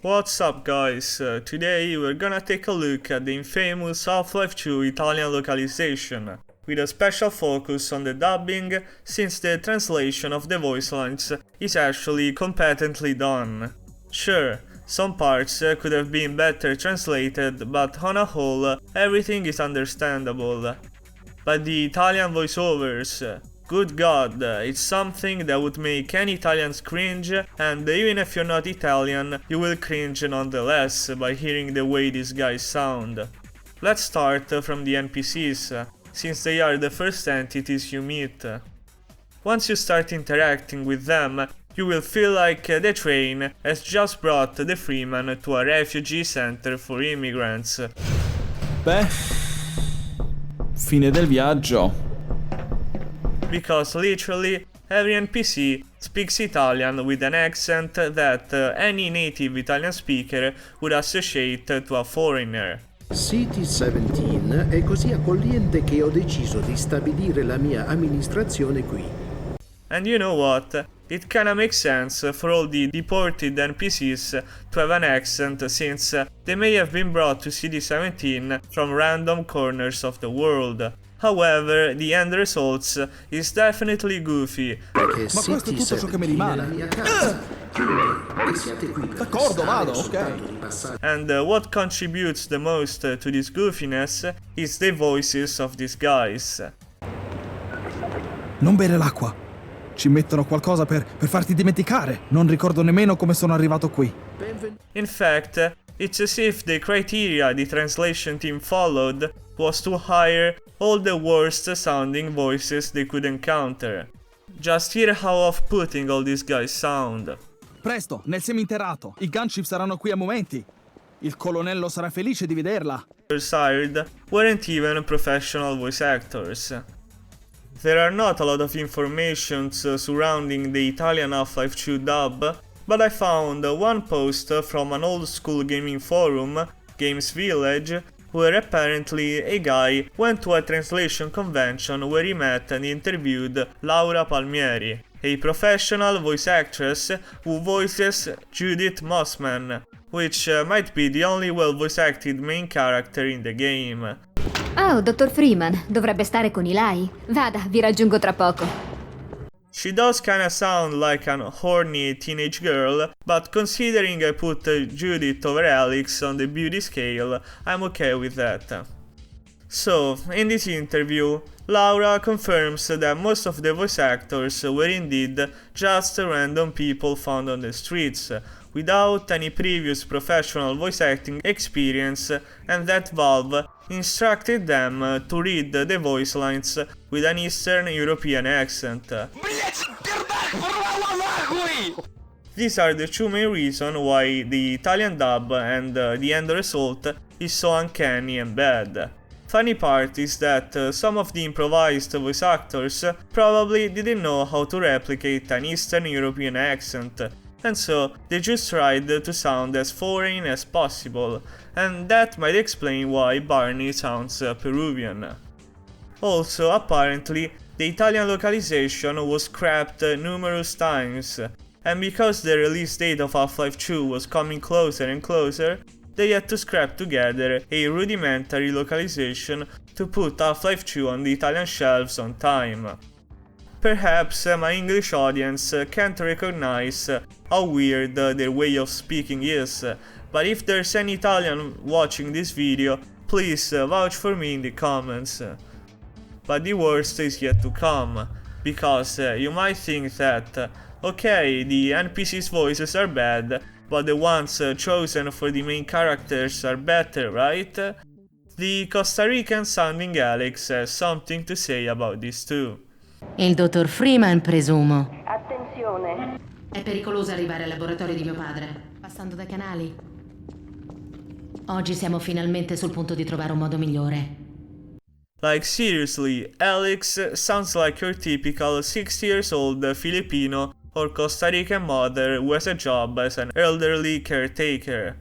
What's up guys, today we're gonna take a look at the infamous Half-Life 2 Italian localization, with a special focus on the dubbing, since the translation of the voice lines is actually competently done. Sure, some parts could have been better translated, but on a whole, everything is understandable. But the Italian voiceovers, good god, it's something that would make any Italians cringe, and even if you're not Italian, you will cringe nonetheless by hearing the way these guys sound. Let's start from the NPCs, since they are the first entities you meet. Once you start interacting with them, you will feel like the train has just brought the Freeman to a refugee center for immigrants. Beh, fine del viaggio. Because literally, every NPC speaks Italian with an accent that any native Italian speaker would associate to a foreigner. City 17 è così accogliente che ho deciso di stabilire la mia amministrazione qui. And you know what? It kinda makes sense for all the deported NPCs to have an accent, since they may have been brought to City 17 from random corners of the world. However, the end results is definitely goofy. Ma questo è tutto ciò che mi rimane. D'accordo, vado, ok. And what contributes the most to this goofiness is the voices of these guys. Non bere l'acqua. Ci mettono qualcosa per farti dimenticare. Non ricordo nemmeno come sono arrivato qui. In fact, it's as if the criteria the translation team followed was to hire all the worst sounding voices they could encounter. Just hear how off-putting all these guys sound. Presto, nel seminterrato. I gunship saranno qui a momenti. Il colonnello sarà felice di vederla. Hired weren't even professional voice actors. There are not a lot of informations surrounding the Italian Half-Life 2 dub, but I found one post from an old school gaming forum, Games Village, where apparently a guy went to a translation convention where he met and interviewed Laura Palmieri, a professional voice actress who voices Judith Mossman, which might be the only well voice acted main character in the game. Oh, dottor Freeman, dovrebbe stare con Eli. Vada, vi raggiungo tra poco. She does kinda sound like an horny teenage girl, but considering I put Judith over Alex on the beauty scale, I'm okay with that. So, in this interview, Laura confirms that most of the voice actors were indeed just random people found on the streets, without any previous professional voice acting experience, and that Valve instructed them to read the voice lines with an Eastern European accent. These are the two main reasons why the Italian dub and the end result is so uncanny and bad. Funny part is that some of the improvised voice actors probably didn't know how to replicate an Eastern European accent, and so they just tried to sound as foreign as possible, and that might explain why Barney sounds Peruvian. Also, apparently, the Italian localization was scrapped numerous times, and because the release date of Half-Life 2 was coming closer and closer, they had to scrap together a rudimentary localization to put Half-Life 2 on the Italian shelves on time. Perhaps my English audience can't recognize how weird their way of speaking is, but if there's any Italian watching this video, please vouch for me in the comments. But the worst is yet to come, because you might think that, okay, the NPC's voices are bad, but the ones chosen for the main characters are better, right? The Costa Rican sounding Alex has something to say about this too. Il dottor Freeman, presumo. Attenzione. È pericoloso arrivare al laboratorio di mio padre, passando dai canali. Oggi siamo finalmente sul punto di trovare un modo migliore. Like seriously, Alex sounds like your typical 60 years old Filipino or Costa Rican mother who has a job as an elderly caretaker.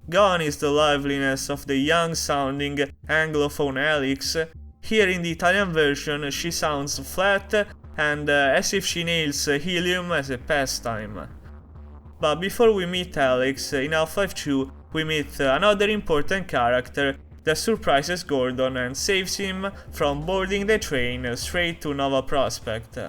Gone is the liveliness of the young sounding Anglophone Alex. Here in the Italian version she sounds flat and as if she nails helium as a pastime. But before we meet Alex, in Half-Life 2, we meet another important character that surprises Gordon and saves him from boarding the train straight to Nova Prospect.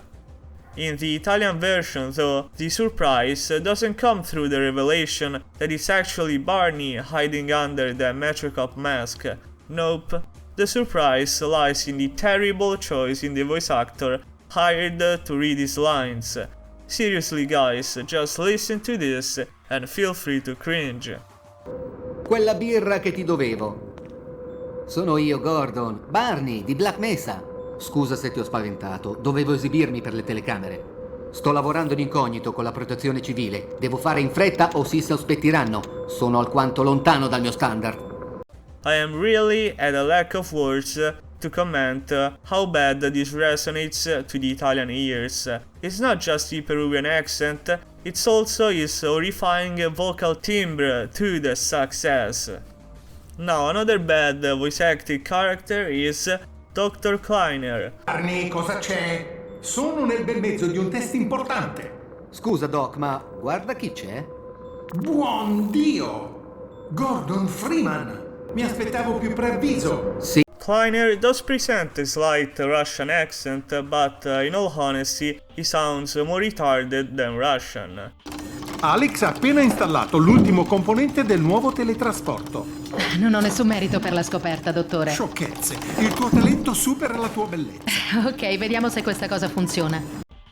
In the Italian version, though, the surprise doesn't come through the revelation that it's actually Barney hiding under the Metrocop mask. Nope. The surprise lies in the terrible choice in the voice actor hired to read his lines. Seriously guys, just listen to this and feel free to cringe. Quella birra che ti dovevo. Sono io, Gordon, Barney, di Black Mesa. Scusa se ti ho spaventato, dovevo esibirmi per le telecamere. Sto lavorando in incognito con la protezione civile. Devo fare in fretta o si sospettiranno. Sono alquanto lontano dal mio standard. I am really at a lack of words to comment how bad this resonates to the Italian ears. It's not just the Peruvian accent, it's also his horrifying vocal timbre to the success. Now another bad voice acting character is Dr. Kleiner. Barney, cosa c'è? Sono nel bel mezzo di un test importante. Scusa, Doc, ma guarda chi c'è. Buon Dio! Gordon Freeman! Mi aspettavo più preavviso. Sì. Kleiner does present a slight Russian accent, but in all honesty, he sounds more retarded than Russian. Alex ha appena installato l'ultimo componente del nuovo teletrasporto. Non ho nessun merito per la scoperta, dottore. Sciocchezze. Il tuo talento supera la tua bellezza. Ok, vediamo se questa cosa funziona.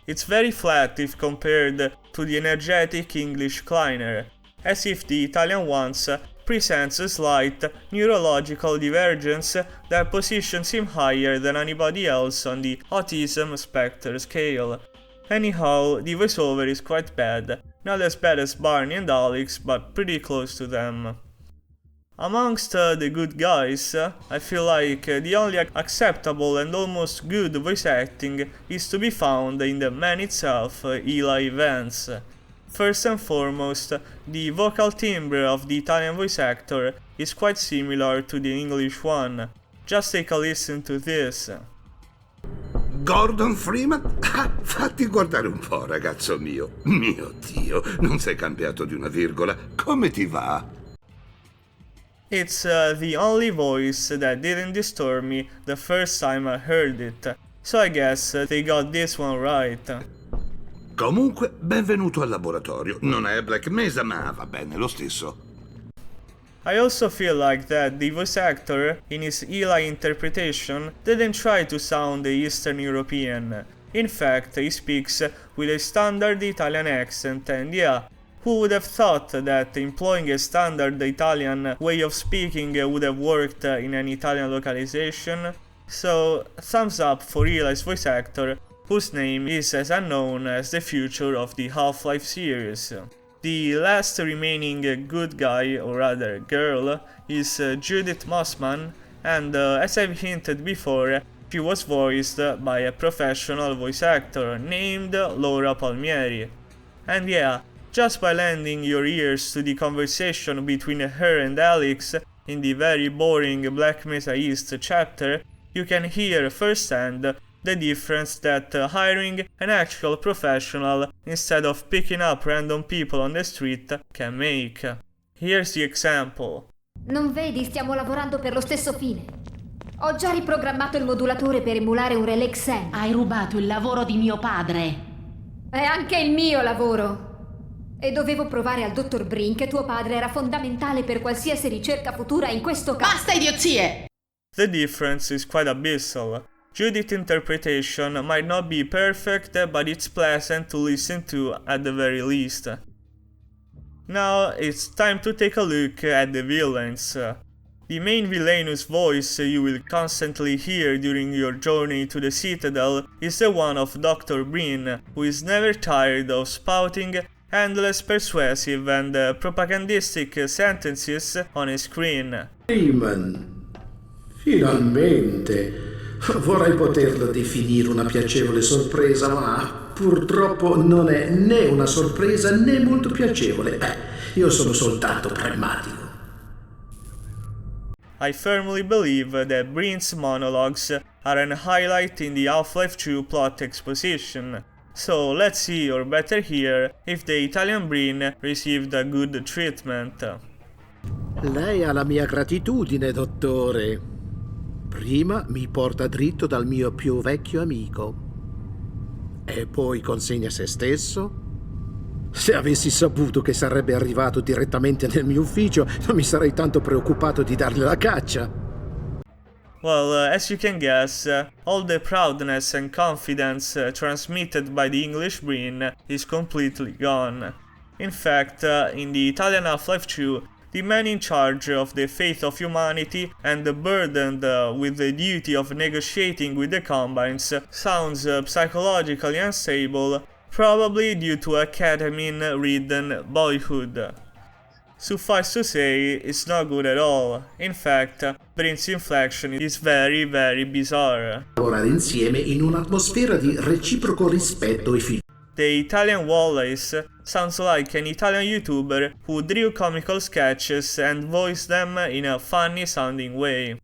It's very flat if compared to the energetic English Kleiner, as if the Italian ones presents a slight neurological divergence that positions him higher than anybody else on the autism spectre scale. Anyhow, the voiceover is quite bad, not as bad as Barney and Alex, but pretty close to them. Amongst the good guys, I feel like the only acceptable and almost good voice acting is to be found in the man itself, Eli Vance. First and foremost, the vocal timbre of the Italian voice actor is quite similar to the English one. Just take a listen to this. Gordon Freeman? Ah, fatti guardare un po', ragazzo mio. Mio Dio, non sei cambiato di una virgola. Come ti va? It's the only voice that didn't disturb me the first time I heard it, so I guess they got this one right. Comunque, benvenuto al laboratorio. Non è Black Mesa, ma va bene lo stesso. I also feel like that the voice actor, in his Eli interpretation, didn't try to sound Eastern European. In fact, he speaks with a standard Italian accent, and yeah, who would have thought that employing a standard Italian way of speaking would have worked in an Italian localization? So, thumbs up for Eli's voice actor, whose name is as unknown as the future of the Half-Life series. The last remaining good guy, or rather girl, is Judith Mossman, and as I've hinted before, she was voiced by a professional voice actor named Laura Palmieri. And yeah, just by lending your ears to the conversation between her and Alex in the very boring Black Mesa East chapter, you can hear firsthand the difference that hiring an actual professional instead of picking up random people on the street can make. Here's the example. Non vedi, stiamo lavorando per lo stesso fine. Ho già riprogrammato il modulatore per emulare un relay Xen. Hai rubato il lavoro di mio padre. È anche il mio lavoro. E dovevo provare al dottor Brin che tuo padre era fondamentale per qualsiasi ricerca futura in questo caso. Basta idiozie! The difference is quite abyssal. Judith's interpretation might not be perfect, but it's pleasant to listen to at the very least. Now it's time to take a look at the villains. The main villainous voice you will constantly hear during your journey to the Citadel is the one of Dr. Brin, who is never tired of spouting endless persuasive and propagandistic sentences on a screen. Freeman, finalmente. Vorrei poterlo definire una piacevole sorpresa, ma purtroppo non è né una sorpresa né molto piacevole. Io sono soltanto pragmatico. I firmly believe that Brin's monologues are an highlight in the Half-Life 2 plot exposition, So let's see, or better hear, if the Italian brain received a good treatment. Lei ha la mia gratitudine, dottore. Prima mi porta dritto dal mio più vecchio amico e poi consegna se stesso. Se avessi saputo che sarebbe arrivato direttamente nel mio ufficio, non mi sarei tanto preoccupato di darle la caccia. Well, as you can guess, all the proudness and confidence transmitted by the English brain is completely gone. In fact, in the Italian Half-Life 2, the man in charge of the fate of humanity and burdened with the duty of negotiating with the Combines sounds psychologically unstable, probably due to a ketamine-ridden boyhood. Suffice to say, it's not good at all. In fact, Brain's inflection is very bizarre. Lavorare insieme in un'atmosfera di reciproco rispetto e fiducia. The Italian Wallace sounds like an Italian YouTuber who drew comical sketches and voiced them in a funny sounding way,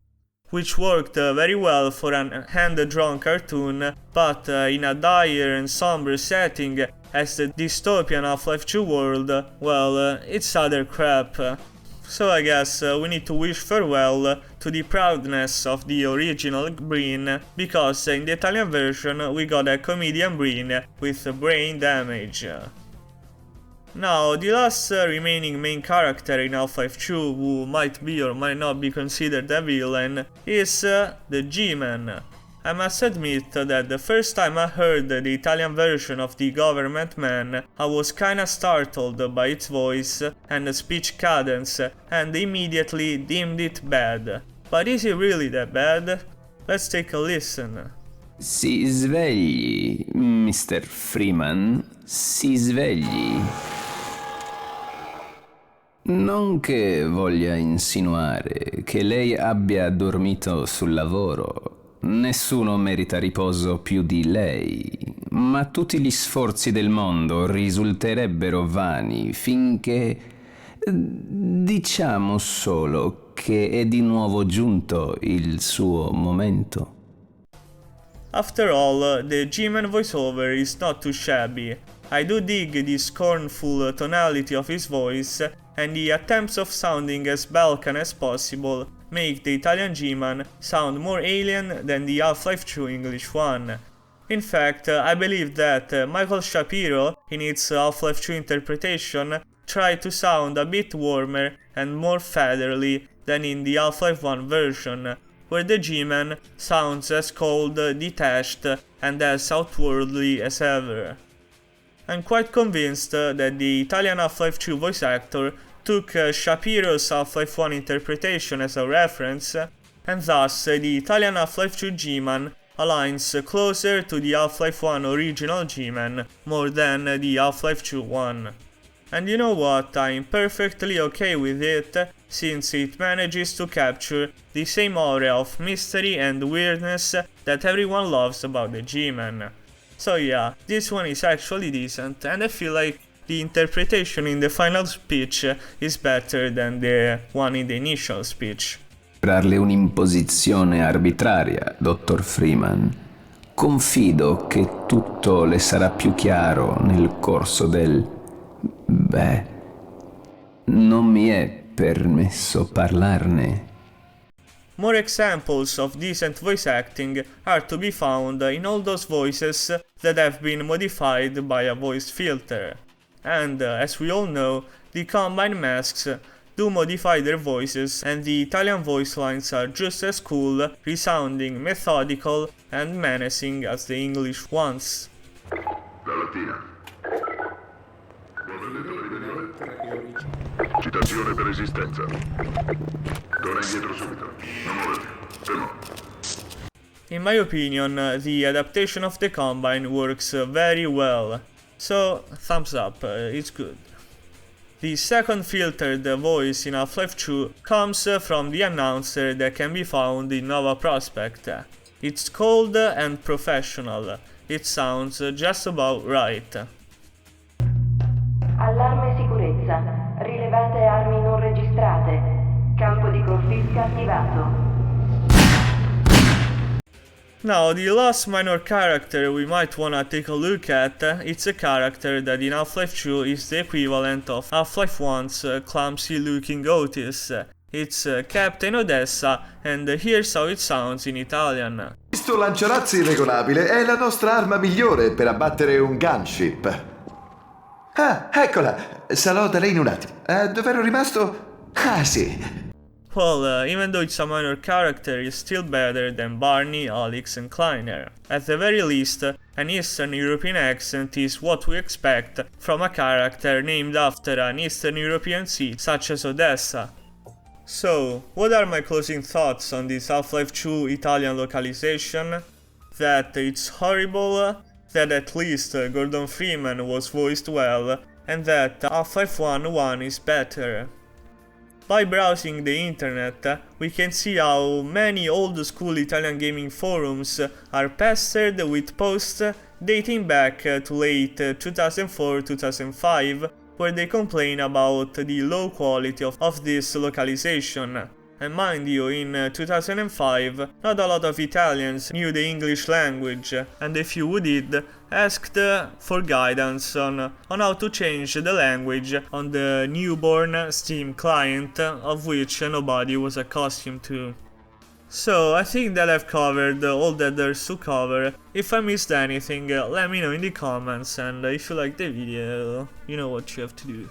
which worked very well for an hand-drawn cartoon, but in a dire and somber setting as the dystopian Half-Life 2 world, well, it's other crap. So I guess we need to wish farewell to the proudness of the original brain, because in the Italian version we got a comedian brain with brain damage. Now, the last remaining main character in Half-Life 2 who might be or might not be considered a villain is the G-Man. I must admit that the first time I heard the Italian version of the government man, I was kinda startled by its voice and speech cadence and immediately deemed it bad. But is it really that bad? Let's take a listen. Si svegli, Mr. Freeman, si svegli. Non che voglia insinuare che lei abbia dormito sul lavoro. Nessuno merita riposo più di lei, ma tutti gli sforzi del mondo risulterebbero vani finché... diciamo solo che è di nuovo giunto il suo momento. After all, the G-Man voiceover is not too shabby. I do dig the scornful tonality of his voice, and the attempts of sounding as Balkan as possible make the Italian G-Man sound more alien than the Half-Life 2 English one. In fact, I believe that Michael Shapiro, in its Half-Life 2 interpretation, tried to sound a bit warmer and more fatherly than in the Half-Life 1 version, where the G-Man sounds as cold, detached, and as outwardly as ever. I'm quite convinced that the Italian Half-Life 2 voice actor took Shapiro's Half-Life 1 interpretation as a reference, and thus the Italian Half-Life 2 G-Man aligns closer to the Half-Life 1 original G-Man more than the Half-Life 2 one. And you know what, I'm perfectly okay with it, since it manages to capture the same aura of mystery and weirdness that everyone loves about the G-Man. So yeah, this one is actually decent, and I feel like the interpretation in the final speech is better than the one in the initial speech. Darle un'imposizione arbitraria, Dottor Freeman. Confido che tutto le sarà più chiaro nel corso del... Beh, non mi è permesso parlarne. More examples of decent voice acting are to be found in all those voices that have been modified by a voice filter. And as we all know, the Combine masks do modify their voices, and the Italian voice lines are just as cool, resounding methodical and menacing as the English ones. La Latina. Citazione per esistenza. Torna indietro subito. Non muovete. Fermo. In my opinion, the adaptation of the Combine works very well. So, thumbs up, it's good. The second filtered voice in Half-Life 2 comes from the announcer that can be found in Nova Prospect. It's cold and professional. It sounds just about right. Allarme sicurezza. Rilevate armi non registrate. Campo di confisca attivato. Now, the last minor character we might wanna take a look at, it's a character that in Half-Life 2 is the equivalent of Half-Life 1's clumsy looking Otis. It's Captain Odessa, and here's how it sounds in Italian. Questo lanciarazzi irregolabile è la nostra arma migliore per abbattere un gunship. Ah, eccola! Sarò da lei in un attimo. Dov'ero rimasto? Ah, sì. Well, even though it's a minor character, it's still better than Barney, Alex and Kleiner. At the very least, an Eastern European accent is what we expect from a character named after an Eastern European sea, such as Odessa. So, what are my closing thoughts on this Half-Life 2 Italian localization? That it's horrible, that at least Gordon Freeman was voiced well, and that Half-Life 1 is better. By browsing the internet, we can see how many old-school Italian gaming forums are pestered with posts dating back to late 2004-2005, where they complain about the low quality of this localization. And mind you, in 2005, not a lot of Italians knew the English language, and if you did, asked for guidance on how to change the language on the newborn Steam client, of which nobody was accustomed to. So, I think that I've covered all that there's to cover. If I missed anything, let me know in the comments, and if you like the video, you know what you have to do.